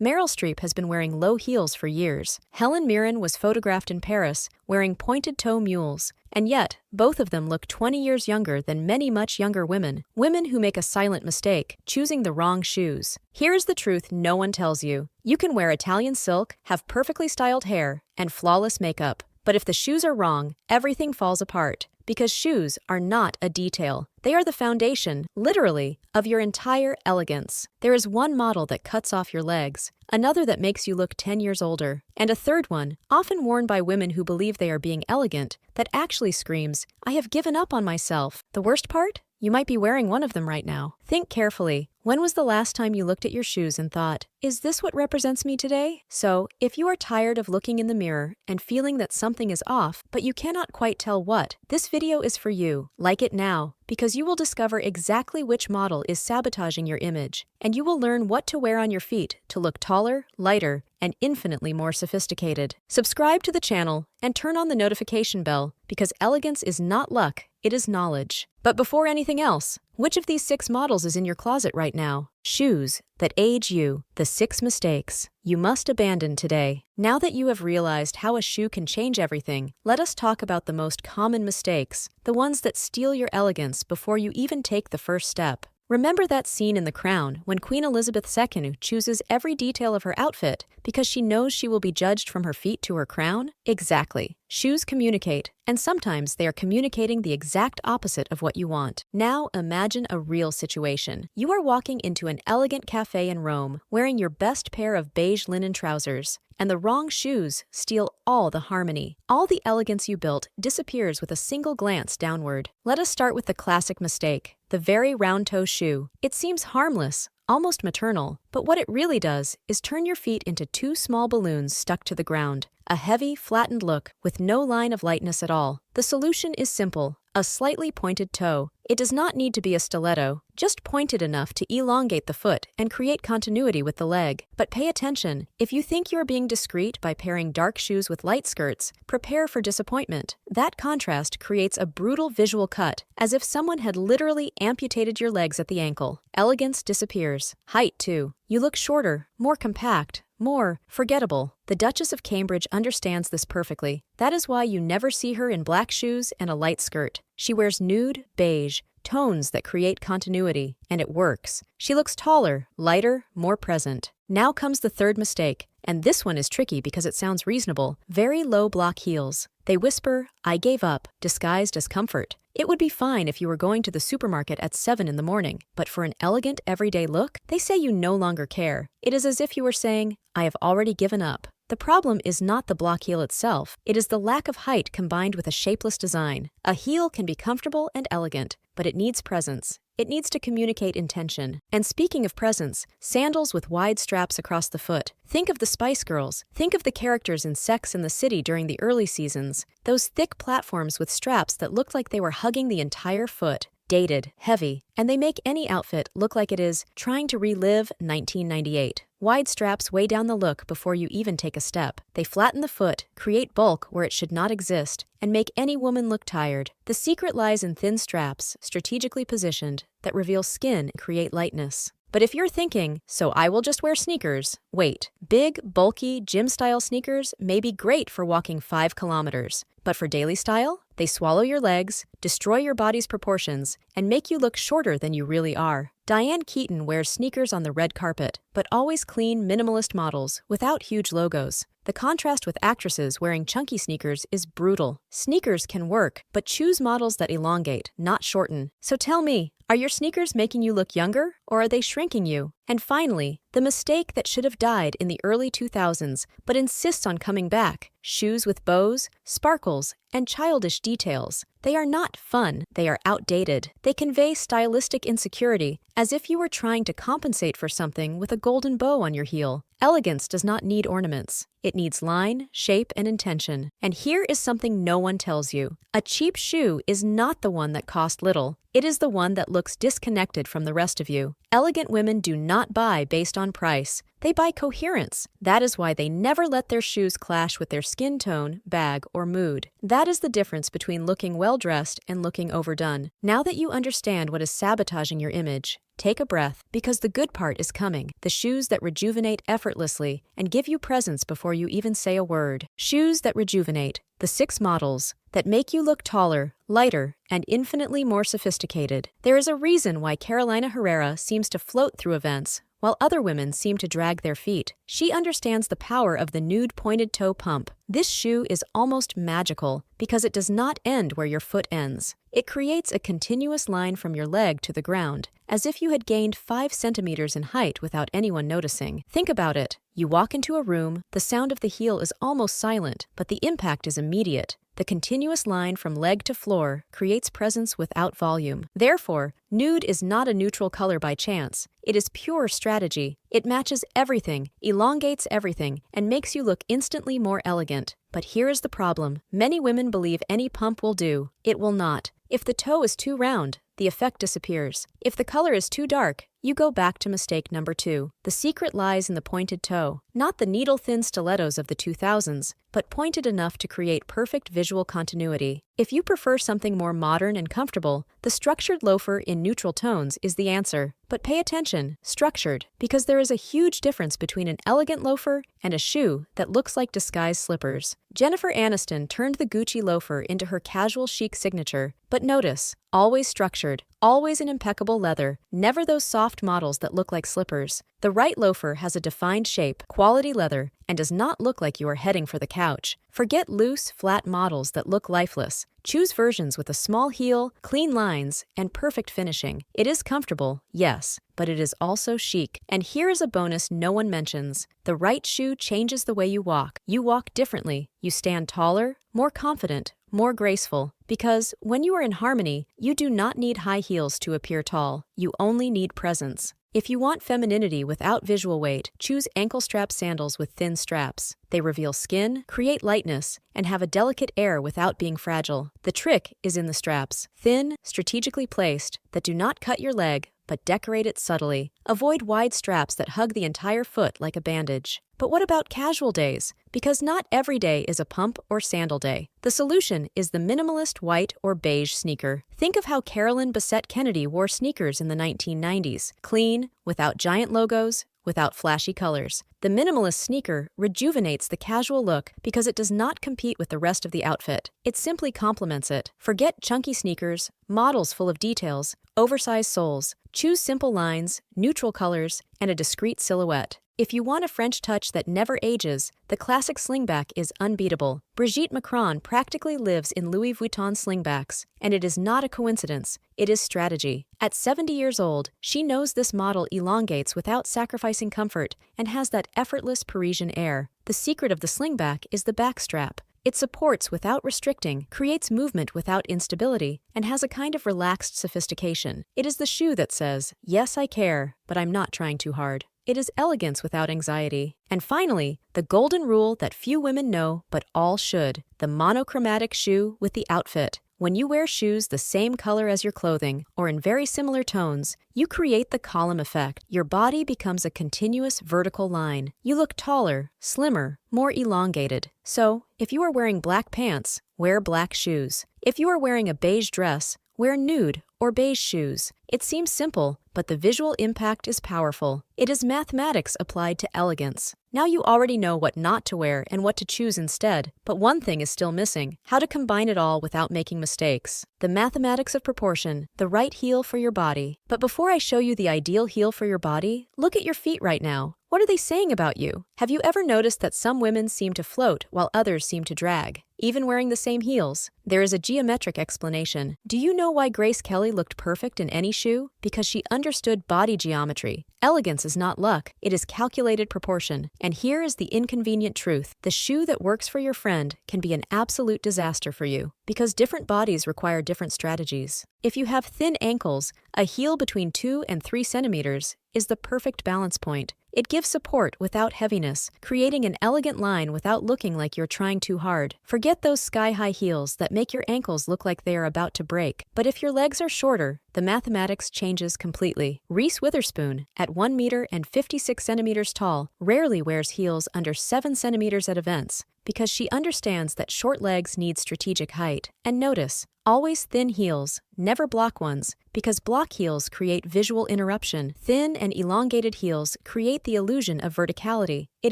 Meryl Streep has been wearing low heels for years. Helen Mirren was photographed in Paris wearing pointed-toe mules. And yet, both of them look 20 years younger than many much younger women. Women who make a silent mistake, choosing the wrong shoes. Here's the truth no one tells you. You can wear Italian silk, have perfectly styled hair, and flawless makeup. But if the shoes are wrong, everything falls apart. Because shoes are not a detail. They are the foundation, literally, of your entire elegance. There is one model that cuts off your legs, another that makes you look 10 years older, and a third one, often worn by women who believe they are being elegant, that actually screams, "I have given up on myself." The worst part? You might be wearing one of them right now. Think carefully. When was the last time you looked at your shoes and thought, "Is this what represents me today?" So, if you are tired of looking in the mirror and feeling that something is off, but you cannot quite tell what, this video is for you. Like it now, because you will discover exactly which model is sabotaging your image, and you will learn what to wear on your feet to look taller, lighter, and infinitely more sophisticated. Subscribe to the channel and turn on the notification bell, because elegance is not luck, it is knowledge. But before anything else, which of these 6 models is in your closet right now? Shoes that age you, the 6 mistakes you must abandon today. Now that you have realized how a shoe can change everything, let us talk about the most common mistakes, the ones that steal your elegance before you even take the first step. Remember that scene in The Crown when Queen Elizabeth II chooses every detail of her outfit because she knows she will be judged from her feet to her crown? Exactly. Shoes communicate, and sometimes they are communicating the exact opposite of what you want. Now imagine a real situation. You are walking into an elegant cafe in Rome, wearing your best pair of beige linen trousers, and the wrong shoes steal all the harmony. All the elegance you built disappears with a single glance downward. Let us start with the classic mistake, the very round-toe shoe. It seems harmless, almost maternal, but what it really does is turn your feet into 2 small balloons stuck to the ground. A heavy, flattened look with no line of lightness at all. The solution is simple, a slightly pointed toe. It does not need to be a stiletto, just pointed enough to elongate the foot and create continuity with the leg. But pay attention, if you think you're being discreet by pairing dark shoes with light skirts, prepare for disappointment. That contrast creates a brutal visual cut, as if someone had literally amputated your legs at the ankle. Elegance disappears. Height, too. You look shorter, more compact, more forgettable. The Duchess of Cambridge understands this perfectly. That is why you never see her in black shoes and a light skirt. She wears nude, beige, tones that create continuity, and it works. She looks taller, lighter, more present. Now comes the third mistake, and this one is tricky because it sounds reasonable. Very low block heels. They whisper, "I gave up," disguised as comfort. It would be fine if you were going to the supermarket at 7 in the morning, but for an elegant, everyday look, they say you no longer care. It is as if you were saying, "I have already given up." The problem is not the block heel itself, it is the lack of height combined with a shapeless design. A heel can be comfortable and elegant, but it needs presence. It needs to communicate intention. And speaking of presence, sandals with wide straps across the foot. Think of the Spice Girls. Think of the characters in Sex and the City during the early seasons. Those thick platforms with straps that looked like they were hugging the entire foot. Dated, heavy, and they make any outfit look like it is trying to relive 1998. Wide straps weigh down the look before you even take a step. They flatten the foot, create bulk where it should not exist, and make any woman look tired. The secret lies in thin straps, strategically positioned, that reveal skin and create lightness. But if you're thinking, "So I will just wear sneakers," wait. Big, bulky, gym-style sneakers may be great for walking 5 kilometers. But for daily style, they swallow your legs, destroy your body's proportions, and make you look shorter than you really are. Diane Keaton wears sneakers on the red carpet, but always clean, minimalist models without huge logos. The contrast with actresses wearing chunky sneakers is brutal. Sneakers can work, but choose models that elongate, not shorten. So tell me, are your sneakers making you look younger, or are they shrinking you? And finally, the mistake that should have died in the early 2000s, but insists on coming back. Shoes with bows, sparkles, and childish details. They are not fun, they are outdated. They convey stylistic insecurity, as if you were trying to compensate for something with a golden bow on your heel. Elegance does not need ornaments. It needs line, shape, and intention. And here is something no one tells you. A cheap shoe is not the one that cost little. It is the one that looks disconnected from the rest of you. Elegant women do not buy based on price. They buy coherence. That is why they never let their shoes clash with their skin tone, bag, or mood. That is the difference between looking well-dressed and looking overdone. Now that you understand what is sabotaging your image, Take a breath, because the good part is coming. The shoes that rejuvenate effortlessly and give you presence before you even say a word. Shoes that rejuvenate. The 6 models that make you look taller, lighter, and infinitely more sophisticated. There is a reason why Carolina Herrera seems to float through events, while other women seem to drag their feet. She understands the power of the nude pointed toe pump. This shoe is almost magical because it does not end where your foot ends. It creates a continuous line from your leg to the ground, as if you had gained 5 centimeters in height without anyone noticing. Think about it. You walk into a room, the sound of the heel is almost silent, but the impact is immediate. The continuous line from leg to floor creates presence without volume. Therefore, nude is not a neutral color by chance. It is pure strategy. It matches everything, elongates everything, and makes you look instantly more elegant. But here is the problem. Many women believe any pump will do. It will not. If the toe is too round, the effect disappears. If the color is too dark, you go back to mistake number 2. The secret lies in the pointed toe, not the needle-thin stilettos of the 2000s, but pointed enough to create perfect visual continuity. If you prefer something more modern and comfortable, the structured loafer in neutral tones is the answer. But pay attention, structured, because there is a huge difference between an elegant loafer and a shoe that looks like disguised slippers. Jennifer Aniston turned the Gucci loafer into her casual chic signature, but notice, always structured, always in impeccable leather, never those soft models that look like slippers. The right loafer has a defined shape, quality leather, and does not look like you are heading for the couch. Forget loose, flat models that look lifeless. Choose versions with a small heel, clean lines, and perfect finishing. It is comfortable, yes, but it is also chic. And here is a bonus no one mentions. The right shoe changes the way you walk. You walk differently. You stand taller, more confident, more graceful. Because when you are in harmony, you do not need high heels to appear tall. You only need presence. If you want femininity without visual weight, choose ankle-strap sandals with thin straps. They reveal skin, create lightness, and have a delicate air without being fragile. The trick is in the straps, thin, strategically placed, that do not cut your leg, but decorate it subtly. Avoid wide straps that hug the entire foot like a bandage. But what about casual days? Because not every day is a pump or sandal day. The solution is the minimalist white or beige sneaker. Think of how Carolyn Bessette Kennedy wore sneakers in the 1990s. Clean, without giant logos, without flashy colors. The minimalist sneaker rejuvenates the casual look because it does not compete with the rest of the outfit. It simply complements it. Forget chunky sneakers, models full of details, oversized soles. Choose simple lines, neutral colors, and a discreet silhouette. If you want a French touch that never ages, the classic slingback is unbeatable. Brigitte Macron practically lives in Louis Vuitton slingbacks, and it is not a coincidence, it is strategy. At 70 years old, she knows this model elongates without sacrificing comfort and has that effortless Parisian air. The secret of the slingback is the backstrap. It supports without restricting, creates movement without instability, and has a kind of relaxed sophistication. It is the shoe that says, yes, I care, but I'm not trying too hard. It is elegance without anxiety. And finally, the golden rule that few women know, but all should, the monochromatic shoe with the outfit. When you wear shoes the same color as your clothing, or in very similar tones, you create the column effect. Your body becomes a continuous vertical line. You look taller, slimmer, more elongated. So, if you are wearing black pants, wear black shoes. If you are wearing a beige dress, wear nude or beige shoes. It seems simple, but the visual impact is powerful. It is mathematics applied to elegance. Now you already know what not to wear and what to choose instead, but one thing is still missing: how to combine it all without making mistakes. The mathematics of proportion, the right heel for your body. But before I show you the ideal heel for your body, look at your feet right now. What are they saying about you? Have you ever noticed that some women seem to float while others seem to drag, even wearing the same heels? There is a geometric explanation. Do you know why Grace Kelly looked perfect in any shoe? Because she understood body geometry. Elegance is not luck, it is calculated proportion. And here is the inconvenient truth: the shoe that works for your friend can be an absolute disaster for you, because different bodies require different strategies. If you have thin ankles, a heel between 2 and 3 centimeters is the perfect balance point. It gives support without heaviness, creating an elegant line without looking like you're trying too hard. Forget those sky-high heels that make your ankles look like they are about to break. But if your legs are shorter, the mathematics changes completely. Reese Witherspoon, at 1 meter and 56 centimeters tall, rarely wears heels under 7 centimeters at events. because she understands that short legs need strategic height. And notice, always thin heels, never block ones, because block heels create visual interruption. Thin and elongated heels create the illusion of verticality. It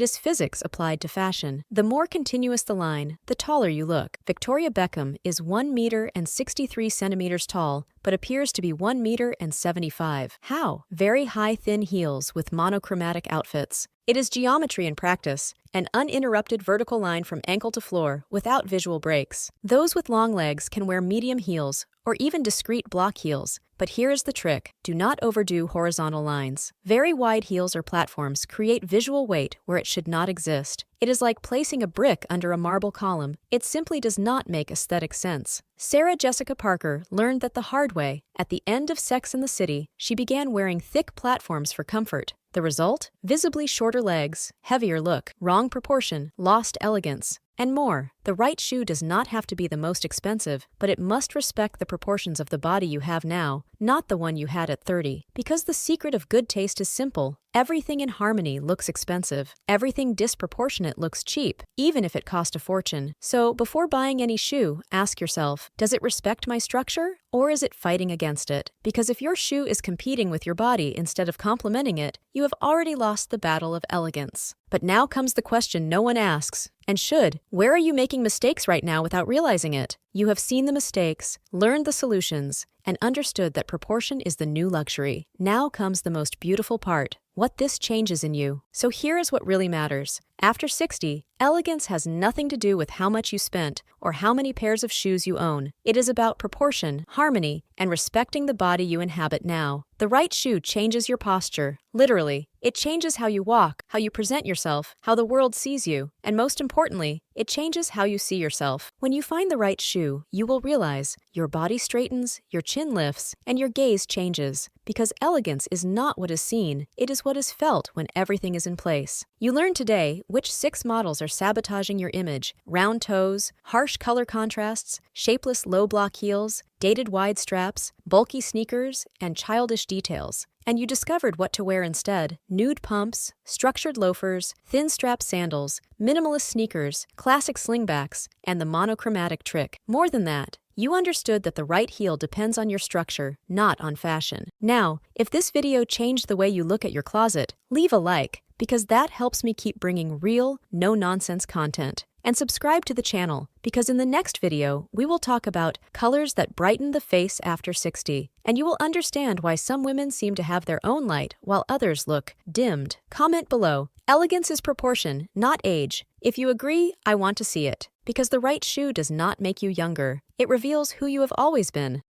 is physics applied to fashion. The more continuous the line, the taller you look. Victoria Beckham is 1 meter and 63 centimeters tall, but appears to be 1 meter and 75. How? Very high thin heels with monochromatic outfits. It is geometry in practice, an uninterrupted vertical line from ankle to floor without visual breaks. Those with long legs can wear medium heels or even discreet block heels, but here is the trick. Do not overdo horizontal lines. Very wide heels or platforms create visual weight where it should not exist. It is like placing a brick under a marble column. It simply does not make aesthetic sense. Sarah Jessica Parker learned that the hard way. At the end of Sex and the City, she began wearing thick platforms for comfort. The result? Visibly shorter legs, heavier look, wrong proportion, lost elegance, and more. The right shoe does not have to be the most expensive, but it must respect the proportions of the body you have now, not the one you had at 30. Because the secret of good taste is simple. Everything in harmony looks expensive. Everything disproportionate looks cheap, even if it cost a fortune. So before buying any shoe, ask yourself, does it respect my structure, or is it fighting against it? Because if your shoe is competing with your body instead of complementing it, you have already lost the battle of elegance. But now comes the question no one asks, and should. Where are you making mistakes right now without realizing it? You have seen the mistakes, learned the solutions, and understood that proportion is the new luxury. Now comes the most beautiful part, what this changes in you. So here is what really matters. After 60, elegance has nothing to do with how much you spent or how many pairs of shoes you own. It is about proportion, harmony, and respecting the body you inhabit now. The right shoe changes your posture, literally. It changes how you walk, how you present yourself, how the world sees you, and most importantly, it changes how you see yourself. When you find the right shoe, you will realize your body straightens, your chin lifts, and your gaze changes. Because elegance is not what is seen, it is what is felt when everything is in place. You learned today which 6 models are sabotaging your image: round toes, harsh color contrasts, shapeless low block heels, dated wide straps, bulky sneakers, and childish details. And you discovered what to wear instead: nude pumps, structured loafers, thin strap sandals, minimalist sneakers, classic slingbacks, and the monochromatic trick. More than that, you understood that the right heel depends on your structure, not on fashion. Now, if this video changed the way you look at your closet, leave a like, because that helps me keep bringing real, no-nonsense content. And subscribe to the channel, because in the next video, we will talk about colors that brighten the face after 60. And you will understand why some women seem to have their own light while others look dimmed. Comment below. Elegance is proportion, not age. If you agree, I want to see it. Because the right shoe does not make you younger. It reveals who you have always been.